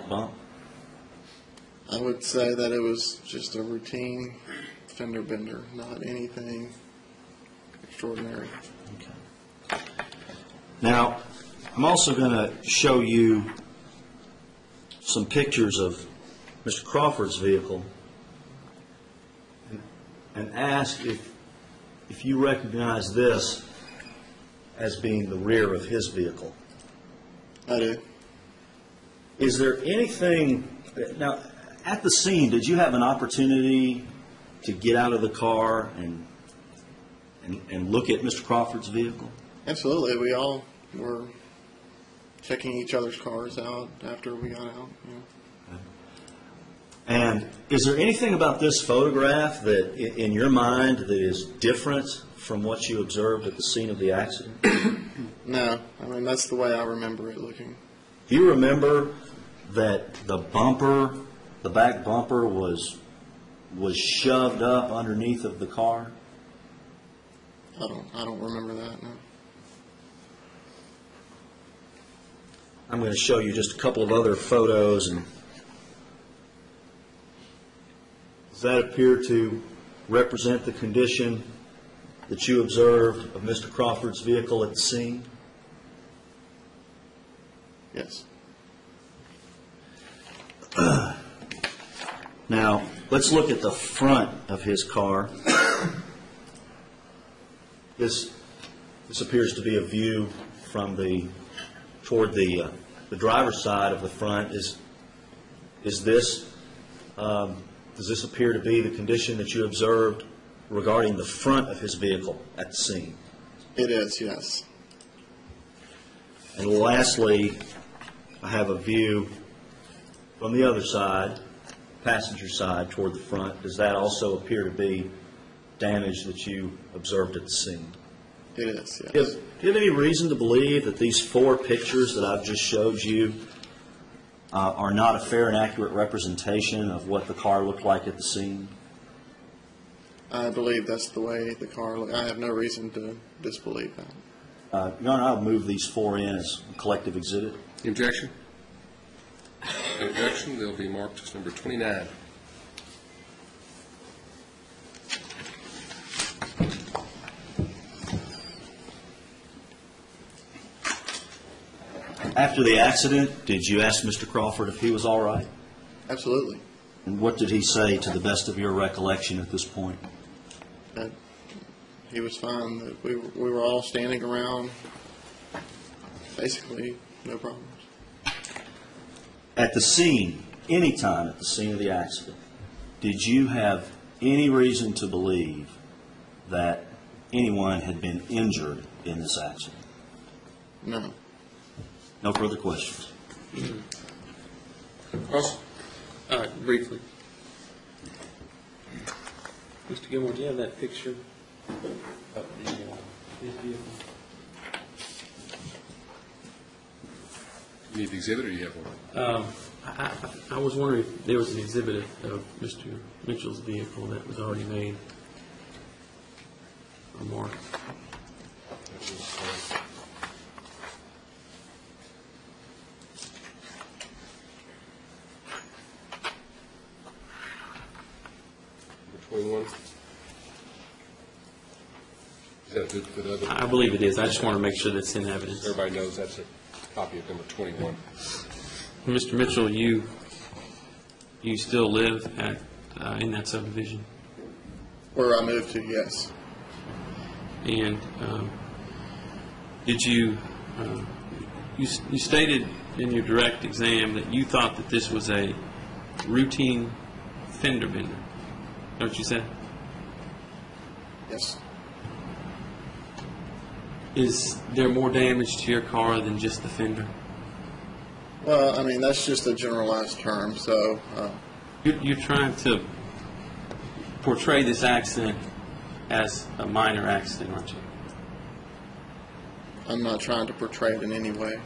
bump? I would say that it was just a routine fender bender, not anything extraordinary. Okay. Now, I'm also going to show you some pictures of Mr. Crawford's vehicle and ask if you recognize this as being the rear of his vehicle. I do. Is there anything, now, at the scene, did you have an opportunity to get out of the car and look at Mr. Crawford's vehicle? Absolutely. We all were checking each other's cars out after we got out. Yeah. And is there anything about this photograph that, in your mind, that is different from what you observed at the scene of the accident? No. I mean, that's the way I remember it looking. Do you remember that the bumper, the back bumper, was shoved up underneath of the car? I don't remember that, no. I'm going to show you just a couple of other photos. And does that appear to represent the condition that you observed of Mr. Crawford's vehicle at the scene? Yes. Now, let's look at the front of his car. This appears to be a view from toward the driver's side of the front. Does this appear to be the condition that you observed regarding the front of his vehicle at the scene? It is, yes. And lastly, I have a view from the other side, passenger side, toward the front. Does that also appear to be damage that you observed at the scene? It is, yes. Do you have any reason to believe that these four pictures that I've just showed you are not a fair and accurate representation of what the car looked like at the scene? I believe that's the way the car looked. I have no reason to disbelieve that. Your Honor, I'll move these four in as a collective exhibit. Objection? No objection. They'll be marked as number 29. After the accident, did you ask Mr. Crawford if he was all right? Absolutely. And what did he say, to the best of your recollection at this point? That he was fine. That we were all standing around. Basically, no problems. At the scene, any time at the scene of the accident, did you have any reason to believe that anyone had been injured in this accident? No. No further questions. Cross? Briefly. Mr. Gilmore, do you have that picture of his vehicle? You need the exhibit or you have one? I was wondering if there was an exhibit of Mr. Mitchell's vehicle that was already made or marked. Number 21? Is that a good other? I believe it is. I just want to make sure that's in evidence. Everybody knows that's a copy of number 21. Mr. Mitchell, you still live in that subdivision? Where I moved to, yes. And did you stated in your direct exam that you thought that this was a routine fender bender? Know what you said? Yes. Is there more damage to your car than just the fender? Well, I mean, that's just a generalized term, so... You're trying to portray this accident as a minor accident, aren't you? I'm not trying to portray it in any way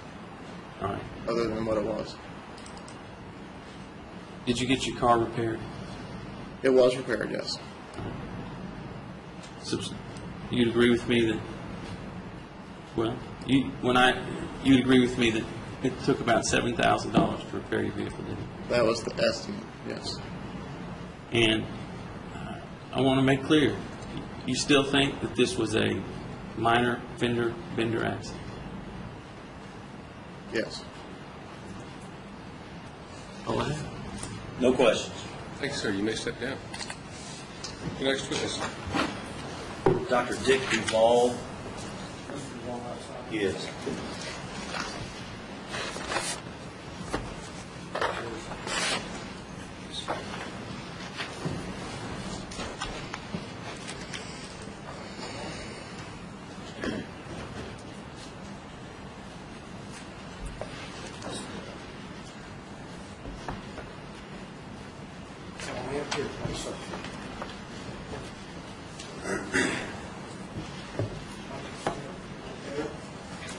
All right. other than what it was. Did you get your car repaired? It was repaired, yes. You'd agree with me that, well, you'd agree with me that It took about $7,000 to repair your vehicle, didn't it? That was the estimate, yes. And I want to make clear, you still think that this was a minor fender bender accident? Yes. No questions. Thank you, sir. You may step down. The next witness. Dr. Dick Duval. Yes.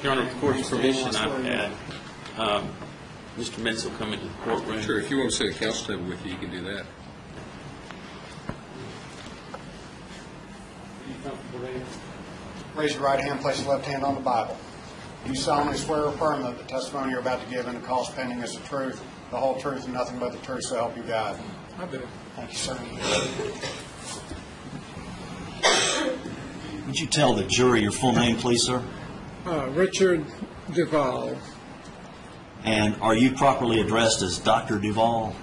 Your Honor, with court's permission, I've had Mr. Menzel come into the courtroom. Sure, if you want to sit at the council table with you, you can do that. Raise your right hand, place your left hand on the Bible. You solemnly swear or affirm that the testimony you're about to give in the cause pending is the truth, the whole truth, and nothing but the truth, so help you God. I do. Thank you, sir. Would you tell the jury your full name, please, sir? Richard Duval. And are you properly addressed as Dr. Duval?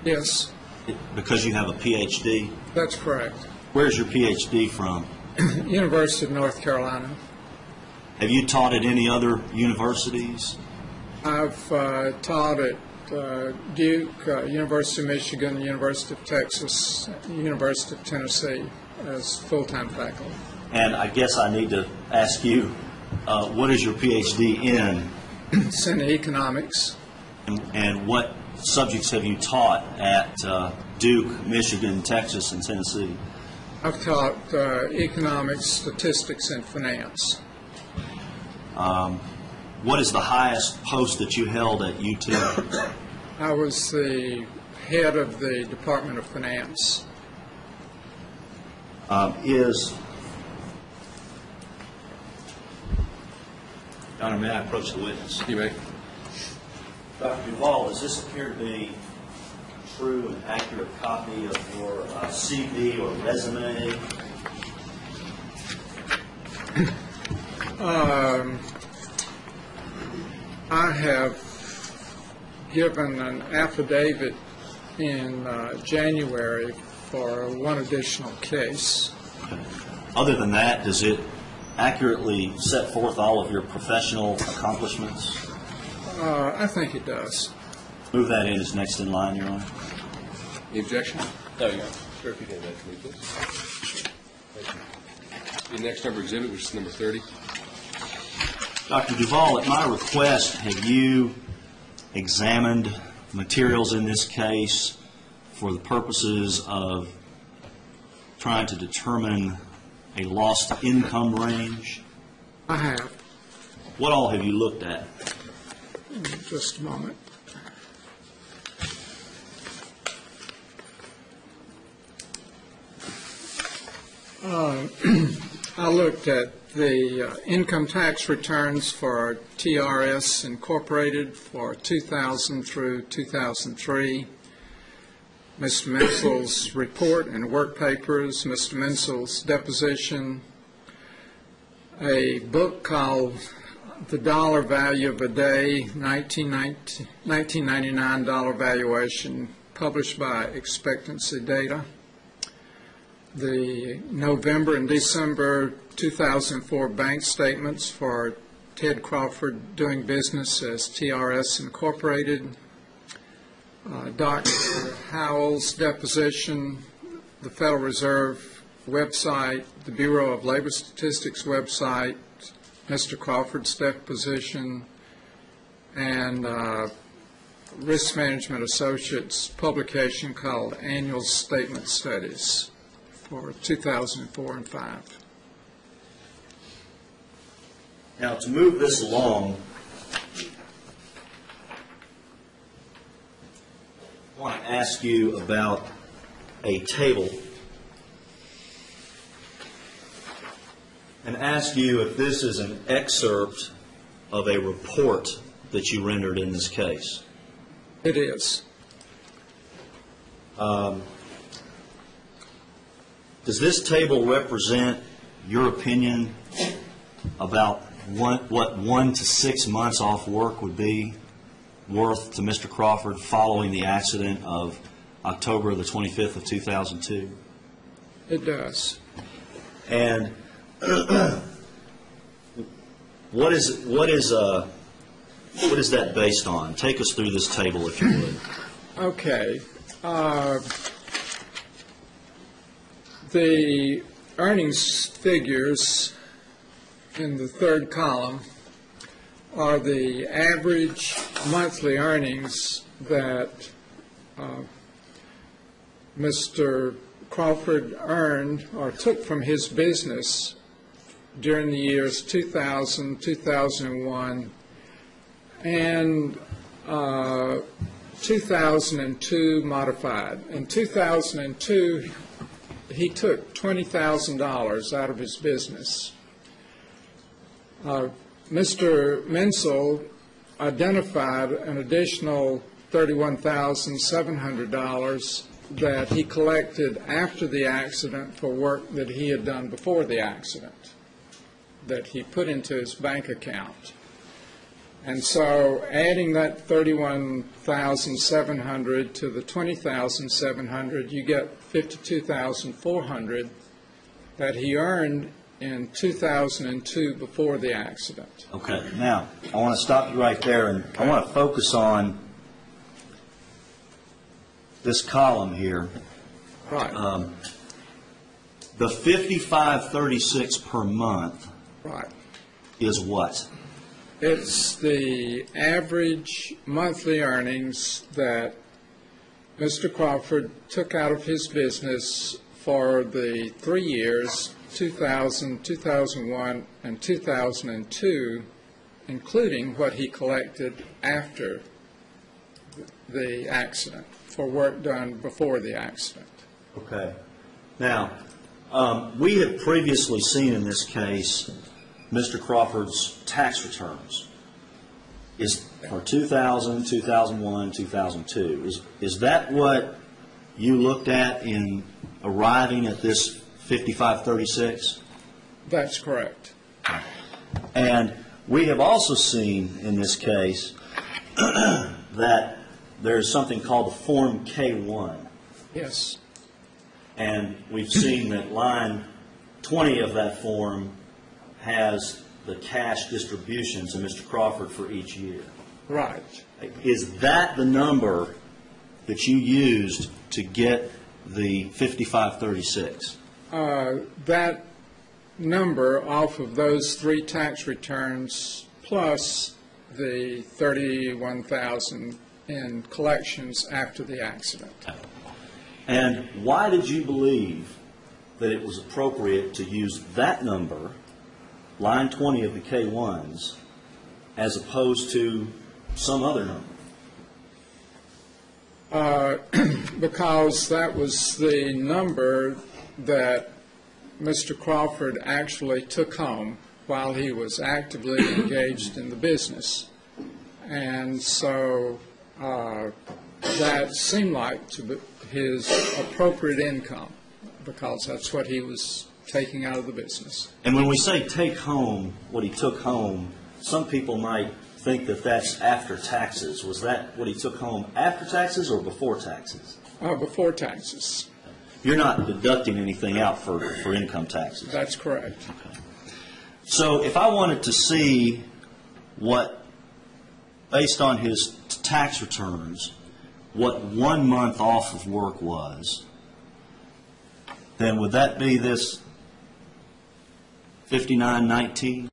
Yes, Because you have a Ph.D.? that's correct. Where's your Ph.D. from? University of North Carolina. Have you taught at any other universities? I've taught at Duke, University of Michigan, University of Texas, University of Tennessee as full-time faculty. And I guess I need to ask you, what is your Ph.D. in? It's in economics. And what subjects have you taught at Duke, Michigan, Texas, and Tennessee? I've taught economics, statistics, and finance. What is the highest post that you held at UT? I was the head of the Department of Finance. Honor, may I approach the witness? You may. Dr. Duval, does this appear to be a true and accurate copy of your CV or resume? I have given an affidavit in January for one additional case. Other than that, does it accurately set forth all of your professional accomplishments? I think it does. Move that in as next in line, Your Honor. Any objection? No, Your Honor. Sir, if you can, that to me, please. Thank you. The next number exhibit, which is number 30. Dr. Duval, at my request, have you examined materials in this case for the purposes of trying to determine a lost income range? I have. What all have you looked at? Just a moment. I looked at the income tax returns for TRS Incorporated for 2000 through 2003, Mr. Menzel's report and work papers, Mr. Menzel's deposition, a book called The Dollar Value of a Day, 1999 dollar valuation, published by Expectancy Data, the November and December 2004 bank statements for Ted Crawford doing business as TRS Incorporated, Dr. Howell's deposition, the Federal Reserve website, the Bureau of Labor Statistics website, Mr. Crawford's deposition, and Risk Management Associates publication called Annual Statement Studies for 2004 and 5. Now, to move this along, I want to ask you about a table and ask you if this is an excerpt of a report that you rendered in this case? It is. Does this table represent your opinion about what 1 to 6 months off work would be worth to Mr. Crawford following the accident of October the 25th of 2002? It does. And what is that based on? Take us through this table, if you would. Okay. The earnings figures in the third column are the average monthly earnings that Mr. Crawford earned or took from his business during the years 2000, 2001, and 2002 modified. In 2002, he took $20,000 out of his business. Mr. Menzel identified an additional $31,700 that he collected after the accident for work that he had done before the accident, that he put into his bank account. And so adding that $31,700 to the $20,700, you get $52,400 that he earned in 2002 before the accident. Okay. Now, I want to stop you right there, and I want to focus on this column here. Right. The $55.36 per month Right. is what? It's the average monthly earnings that Mr. Crawford took out of his business for the 3 years, 2000, 2001, and 2002, including what he collected after the accident for work done before the accident. Okay. Now, we have previously seen in this case Mr. Crawford's tax returns is for 2000, 2001, 2002. Is that what you looked at in arriving at this 5536? That's correct. And we have also seen in this case that there's something called the Form K-1. Yes. And we've seen that line 20 of that form has the cash distributions to Mr. Crawford for each year. Right. Is that the number that you used to get the 5536? That number off of those 3 tax returns plus the $31,000 in collections after the accident. And why did you believe that it was appropriate to use that number, line 20 of the K-1s, as opposed to some other number? Because that was the number that Mr. Crawford actually took home while he was actively engaged in the business. And so that seemed like to be his appropriate income, because that's what he was taking out of the business. And when we say take home, what he took home, some people might think that that's after taxes. Was that what he took home after taxes or before taxes? Before taxes. You're not deducting anything out for income taxes. That's correct. Okay. So if I wanted to see what, based on his tax returns, what 1 month off of work was, then would that be this 5919?